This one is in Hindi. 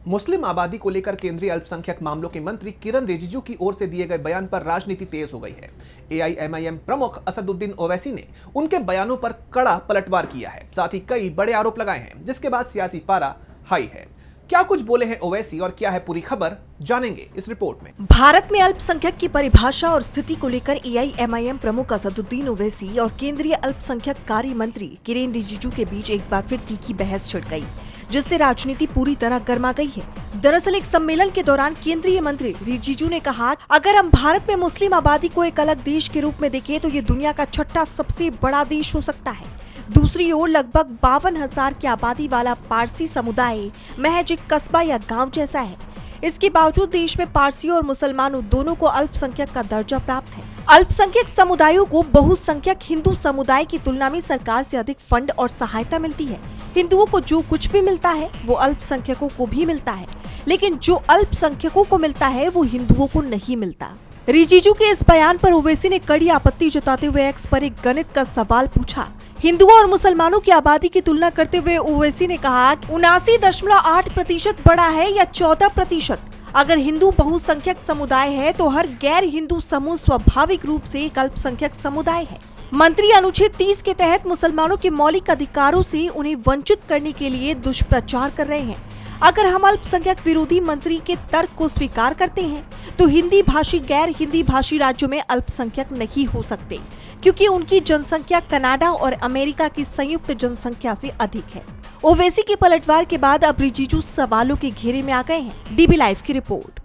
मुस्लिम आबादी को लेकर केंद्रीय अल्पसंख्यक मामलों के मंत्री किरण रिजिजू की ओर से दिए गए बयान पर राजनीति तेज हो गई है। एआईएमआईएम प्रमुख असदुद्दीन ओवैसी ने उनके बयानों पर कड़ा पलटवार किया है, साथ ही कई बड़े आरोप लगाए हैं, जिसके बाद सियासी पारा हाई है। क्या कुछ बोले हैं ओवैसी और क्या है पूरी खबर, जानेंगे इस रिपोर्ट में। भारत में अल्पसंख्यक की परिभाषा और स्थिति को लेकर एआईएमआईएम प्रमुख असदुद्दीन ओवैसी और केंद्रीय अल्पसंख्यक कार्य मंत्री किरेन रिजिजू के बीच एक बार फिर तीखी बहस छिड़ गई, जिससे राजनीति पूरी तरह गर्मा गई है। दरअसल एक सम्मेलन के दौरान केंद्रीय मंत्री रिजिजू ने कहा, अगर हम भारत में मुस्लिम आबादी को एक अलग देश के रूप में देखें तो ये दुनिया का छठा सबसे बड़ा देश हो सकता है। दूसरी ओर लगभग 52,000 की आबादी वाला पारसी समुदाय महज एक कस्बा या गांव जैसा है। इसके बावजूद देश में पारसियों और मुसलमानों दोनों को अल्पसंख्यक का दर्जा प्राप्त है। अल्पसंख्यक समुदायों को बहुसंख्यक हिंदू समुदाय की तुलना में सरकार से अधिक फंड और सहायता मिलती है। हिंदुओं को जो कुछ भी मिलता है वो अल्पसंख्यकों को भी मिलता है, लेकिन जो अल्पसंख्यकों को मिलता है वो हिंदुओं को नहीं मिलता। रिजिजू के इस बयान पर ओवैसी ने कड़ी आपत्ति जताते हुए एक्स पर एक गणित का सवाल पूछा। हिंदुओं और मुसलमानों की आबादी की तुलना करते हुए ओवैसी ने कहा, 79.8% बड़ा है या 14%। अगर हिंदू बहुसंख्यक समुदाय है तो हर गैर हिंदू समूह स्वाभाविक रूप से एक अल्पसंख्यक समुदाय है। मंत्री अनुच्छेद 30 के तहत मुसलमानों के मौलिक अधिकारों से उन्हें वंचित करने के लिए दुष्प्रचार कर रहे हैं। अगर हम अल्पसंख्यक विरोधी मंत्री के तर्क को स्वीकार करते हैं तो हिंदी भाषी गैर हिंदी भाषी राज्यों में अल्पसंख्यक नहीं हो सकते, क्योंकि उनकी जनसंख्या कनाडा और अमेरिका की संयुक्त जनसंख्या से अधिक है। ओवैसी के पलटवार के बाद अब रिजिजू सवालों के घेरे में आ गए हैं। डीबी लाइव की रिपोर्ट।